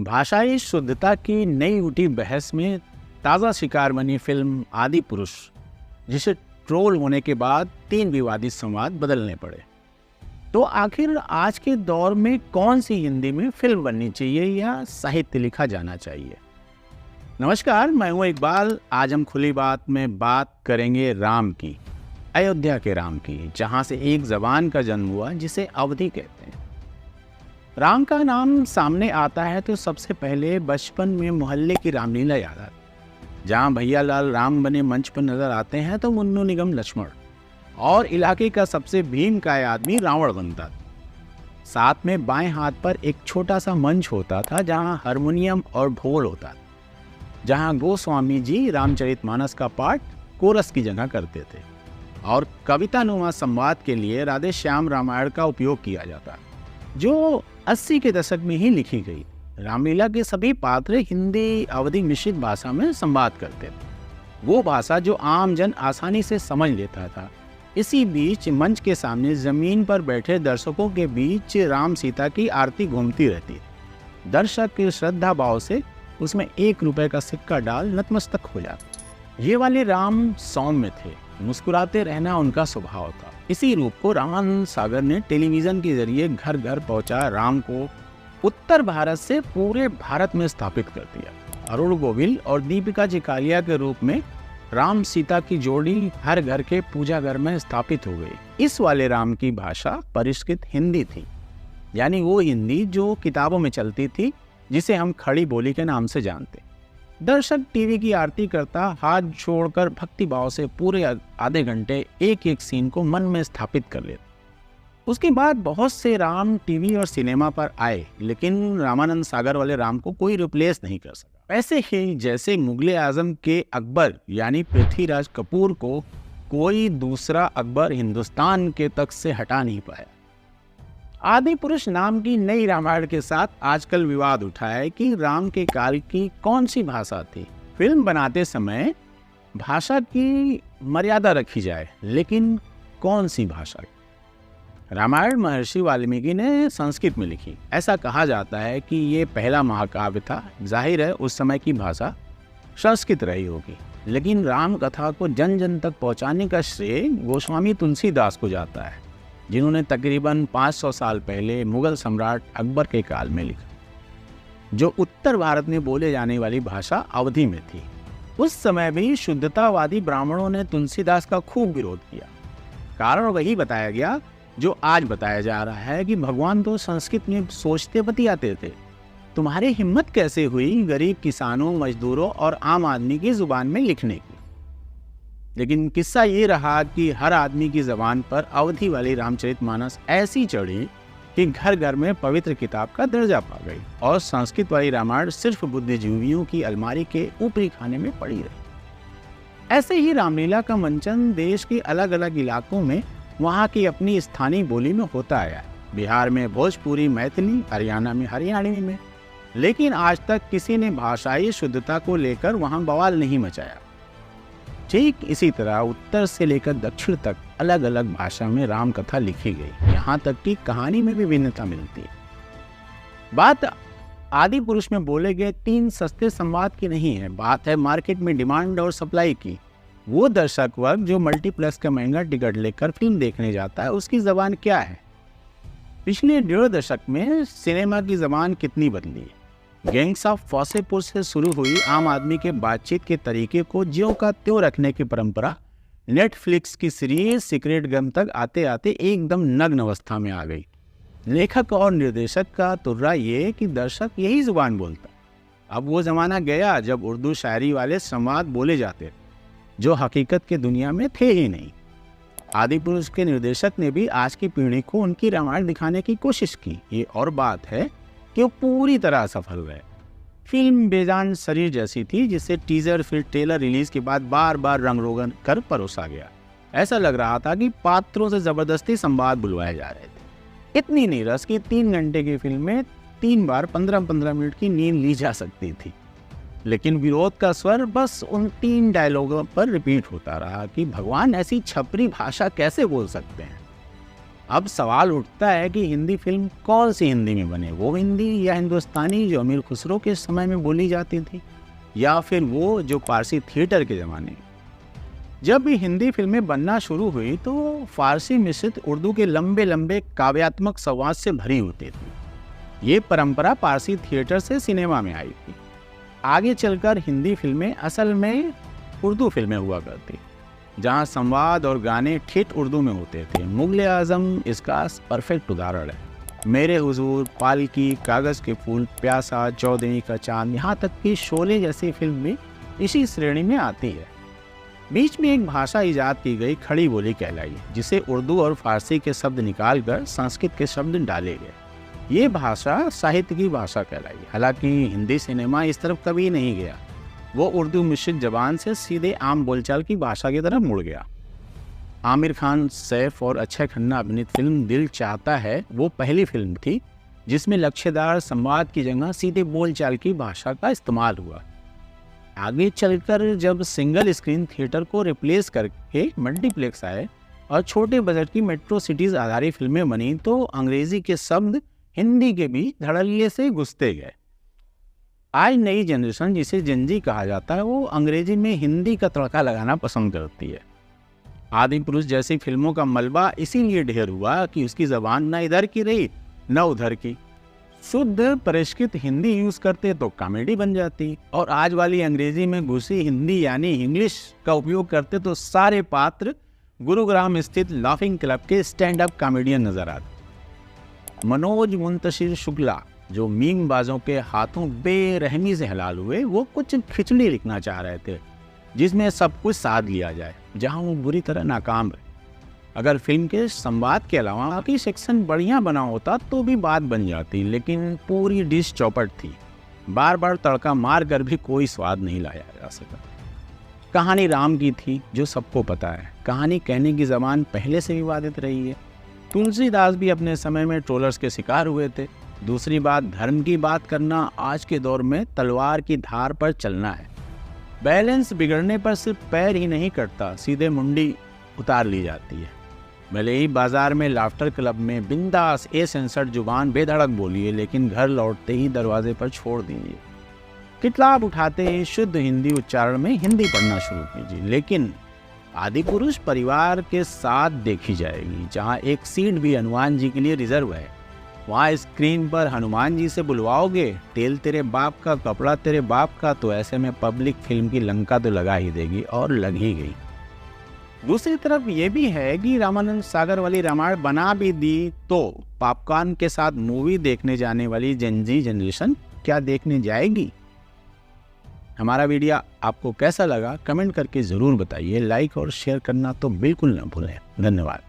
भाषाई शुद्धता की नई उठी बहस में ताज़ा शिकार बनी फिल्म आदि पुरुष, जिसे ट्रोल होने के बाद 3 विवादित संवाद बदलने पड़े। तो आखिर आज के दौर में कौन सी हिंदी में फिल्म बननी चाहिए या साहित्य लिखा जाना चाहिए? नमस्कार, मैं हूं इकबाल। आज हम खुली बात में बात करेंगे राम की, अयोध्या के राम की, जहां से एक जबान का जन्म हुआ जिसे अवधि कहते हैं। राम का नाम सामने आता है तो सबसे पहले बचपन में मोहल्ले की रामलीला याद आती है। जहाँ भैया लाल राम बने मंच पर नजर आते हैं तो मुन्नू निगम लक्ष्मण और इलाके का सबसे भीमकाय आदमी रावण बनता था। साथ में बाएं हाथ पर एक छोटा सा मंच होता था जहाँ हारमोनियम और ढोल होता था, जहाँ गोस्वामी जी रामचरितमानस का पाठ कोरस की जगह करते थे और कवितानुमा संवाद के लिए राधे श्याम रामायण का उपयोग किया जाता, जो 80 के दशक में ही लिखी गई। रामलीला के सभी पात्र हिंदी अवधि मिश्रित भाषा में संवाद करते थे, वो भाषा जो आम जन आसानी से समझ लेता था। इसी बीच मंच के सामने जमीन पर बैठे दर्शकों के बीच राम सीता की आरती घूमती रहती। दर्शक के श्रद्धा भाव से उसमें 1 रुपए का सिक्का डाल नतमस्तक हो जाता। ये वाले राम सौम्य थे, मुस्कुराते रहना उनका स्वभाव था। इसी रूप को रामानंद सागर ने टेलीविजन के जरिए घर घर पहुंचा राम को उत्तर भारत से पूरे भारत में स्थापित कर दिया। अरुण गोविल और दीपिका चिकालिया के रूप में राम सीता की जोड़ी हर घर के पूजा घर में स्थापित हो गई। इस वाले राम की भाषा परिष्कृत हिंदी थी, यानी वो हिंदी जो किताबों में चलती थी, जिसे हम खड़ी बोली के नाम से जानते। दर्शक टीवी की आरती करता हाथ जोड़कर भक्ति भाव से पूरे आधे घंटे एक एक सीन को मन में स्थापित कर लेता। उसके बाद बहुत से राम टीवी और सिनेमा पर आए, लेकिन रामानंद सागर वाले राम को कोई रिप्लेस नहीं कर सका। ऐसे ही जैसे मुगले आजम के अकबर यानी पृथ्वीराज कपूर को कोई दूसरा अकबर हिंदुस्तान के तख्त से हटा नहीं पाया। आदि पुरुष नाम की नई रामायण के साथ आजकल विवाद उठा है कि राम के काल की कौन सी भाषा थी। फिल्म बनाते समय भाषा की मर्यादा रखी जाए, लेकिन कौन सी भाषा? रामायण महर्षि वाल्मीकि ने संस्कृत में लिखी। ऐसा कहा जाता है कि ये पहला महाकाव्य था। जाहिर है उस समय की भाषा संस्कृत रही होगी, लेकिन राम कथा को जन जन तक पहुंचाने का श्रेय गोस्वामी तुलसीदास को जाता है, जिन्होंने तकरीबन 500 साल पहले मुगल सम्राट अकबर के काल में लिखा, जो उत्तर भारत में बोले जाने वाली भाषा अवधि में थी। उस समय भी शुद्धतावादी ब्राह्मणों ने तुलसीदास का खूब विरोध किया। कारण वही बताया गया जो आज बताया जा रहा है कि भगवान तो संस्कृत में सोचते बतियाते थे, तुम्हारी हिम्मत कैसे हुई गरीब किसानों, मजदूरों और आम आदमी की जुबान में लिखने की। लेकिन किस्सा ये रहा कि हर आदमी की ज़बान पर अवधि वाली रामचरितमानस ऐसी चढ़ी कि घर घर में पवित्र किताब का दर्जा पा गई और संस्कृत वाली रामायण सिर्फ बुद्धिजीवियों की अलमारी के ऊपरी खाने में पड़ी रही। ऐसे ही रामलीला का मंचन देश के अलग अलग इलाकों में वहाँ की अपनी स्थानीय बोली में होता आया। बिहार में भोजपुरी, मैथिली, हरियाणा में हरियाणवी में, लेकिन आज तक किसी ने भाषाई शुद्धता को लेकर वहाँ बवाल नहीं मचाया। ठीक इसी तरह उत्तर से लेकर दक्षिण तक अलग अलग भाषा में राम कथा लिखी गई, यहाँ तक कि कहानी में भी भिन्नता मिलती है। बात आदि पुरुष में बोले गए 3 सस्ते संवाद की नहीं है, बात है मार्केट में डिमांड और सप्लाई की। वो दर्शक वर्ग जो मल्टीप्लेक्स का महंगा टिकट लेकर फिल्म देखने जाता है, उसकी जबान क्या है? पिछले 1.5 दशक में सिनेमा की जबान कितनी बदली है। गैंग्स ऑफ वासेपुर से शुरू हुई आम आदमी के बातचीत के तरीके को ज्यों का त्यों रखने की परंपरा नेटफ्लिक्स की सीरीज सीक्रेट गेम तक आते आते एकदम नग्न अवस्था में आ गई। लेखक और निर्देशक का तुर्रा ये कि दर्शक यही जुबान बोलता। अब वो जमाना गया जब उर्दू शायरी वाले संवाद बोले जाते, जो हकीकत के दुनिया में थे ही नहीं। आदि पुरुष के निर्देशक ने भी आज की पीढ़ी को उनकी रामायण दिखाने की कोशिश की। ये और बात है कि वो पूरी तरह सफल रहे। फिल्म बेजान शरीर जैसी थी, जिसे टीजर फिर ट्रेलर रिलीज के बाद बार बार रंग रोगन कर परोसा गया। ऐसा लग रहा था कि पात्रों से जबरदस्ती संवाद बुलवाए जा रहे थे। इतनी नीरस कि 3 घंटे की फिल्म में 3 बार 15-15 मिनट की नींद ली जा सकती थी। लेकिन विरोध का स्वर बस उन 3 डायलॉगों पर रिपीट होता रहा कि भगवान ऐसी छपरी भाषा कैसे बोल सकते हैं। अब सवाल उठता है कि हिंदी फिल्म कौन सी हिंदी में बने, वो हिंदी या हिंदुस्तानी जो अमीर खुसरो के समय में बोली जाती थी, या फिर वो जो पारसी थिएटर के ज़माने। जब भी हिंदी फिल्में बनना शुरू हुई तो फारसी मिश्रित उर्दू के लंबे लंबे काव्यात्मक संवाद से भरी होती थी। ये परंपरा पारसी थिएटर से सिनेमा में आई थी। आगे चलकर हिंदी फिल्में असल में उर्दू फिल्में हुआ करती, जहां संवाद और गाने ठेठ उर्दू में होते थे। मुगल आजम इसका परफेक्ट उदाहरण है। मेरे हुजूर, पालकी, कागज़ के फूल, प्यासा, चौदहवीं का चांद, यहाँ तक कि शोले जैसी फिल्म भी इसी श्रेणी में आती है। बीच में एक भाषा इजाद की गई, खड़ी बोली कहलाई, जिसे उर्दू और फारसी के शब्द निकालकर संस्कृत के शब्द डाले गए। ये भाषा साहित्य की भाषा कहलाई। हालांकि हिंदी सिनेमा इस तरफ कभी नहीं गया, वो उर्दू मिश्रित जबान से सीधे आम बोलचाल की भाषा की तरफ मुड़ गया। आमिर खान, सैफ और अक्षय खन्ना अभिनीत फिल्म दिल चाहता है वो पहली फिल्म थी जिसमें लक्ष्यदार संवाद की जगह सीधे बोलचाल की भाषा का इस्तेमाल हुआ। आगे चलकर जब सिंगल स्क्रीन थिएटर को रिप्लेस करके मल्टीप्लेक्स आए और छोटे बजट की मेट्रो सिटीज़ आधारित फिल्में बनी तो अंग्रेज़ी के शब्द हिंदी के बीच धड़ल्ले से घुसते गए। आज नई जनरेशन, जिसे जेनजी कहा जाता है, वो अंग्रेजी में हिंदी का तड़का लगाना पसंद करती है। आदि पुरुष जैसी फिल्मों का मलबा इसीलिए ढेर हुआ कि उसकी ज़बान न इधर की रही न उधर की। शुद्ध परिष्कृत हिंदी यूज़ करते तो कॉमेडी बन जाती, और आज वाली अंग्रेजी में घुसी हिंदी यानी इंग्लिश का उपयोग करते तो सारे पात्र गुरुग्राम स्थित लाफिंग क्लब के स्टैंड अप कॉमेडियन नजर आते। मनोज मुंतशिर शुक्ला, जो मीम बाजों के हाथों बेरहमी से हलाल हुए, वो कुछ खिचड़ी लिखना चाह रहे थे जिसमें सब कुछ साध लिया जाए, जहां वो बुरी तरह नाकाम रहे। अगर फिल्म के संवाद के अलावा बाकी सेक्शन बढ़िया बना होता तो भी बात बन जाती, लेकिन पूरी डिश चौपट थी। बार बार तड़का मार कर भी कोई स्वाद नहीं लाया जा सका। कहानी राम की थी, जो सबको पता है। कहानी कहने की ज़बान पहले से विवादित रही है। तुलसीदास भी अपने समय में ट्रोलर्स के शिकार हुए थे। दूसरी बात, धर्म की बात करना आज के दौर में तलवार की धार पर चलना है। बैलेंस बिगड़ने पर सिर्फ पैर ही नहीं कटता, सीधे मुंडी उतार ली जाती है। भले ही बाजार में लाफ्टर क्लब में बिंदास सेंसर्ड जुबान बेधड़क बोलिए, लेकिन घर लौटते ही दरवाजे पर छोड़ दीजिए। किताब उठाते ही शुद्ध हिंदी उच्चारण में हिंदी पढ़ना शुरू कीजिए। लेकिन आदि पुरुष परिवार के साथ देखी जाएगी, जहां एक सीट भी हनुमान जी के लिए रिजर्व है। वहाँ स्क्रीन पर हनुमान जी से बुलवाओगे, तेल तेरे बाप का, कपड़ा तेरे बाप का, तो ऐसे में पब्लिक फिल्म की लंका तो लगा ही देगी, और लग ही गई। दूसरी तरफ ये भी है कि रामानंद सागर वाली रामायण बना भी दी तो पॉपकॉर्न के साथ मूवी देखने जाने वाली जेनजी जनरेशन क्या देखने जाएगी? हमारा वीडियो आपको कैसा लगा कमेंट करके ज़रूर बताइए। लाइक और शेयर करना तो बिल्कुल न भूलें। धन्यवाद।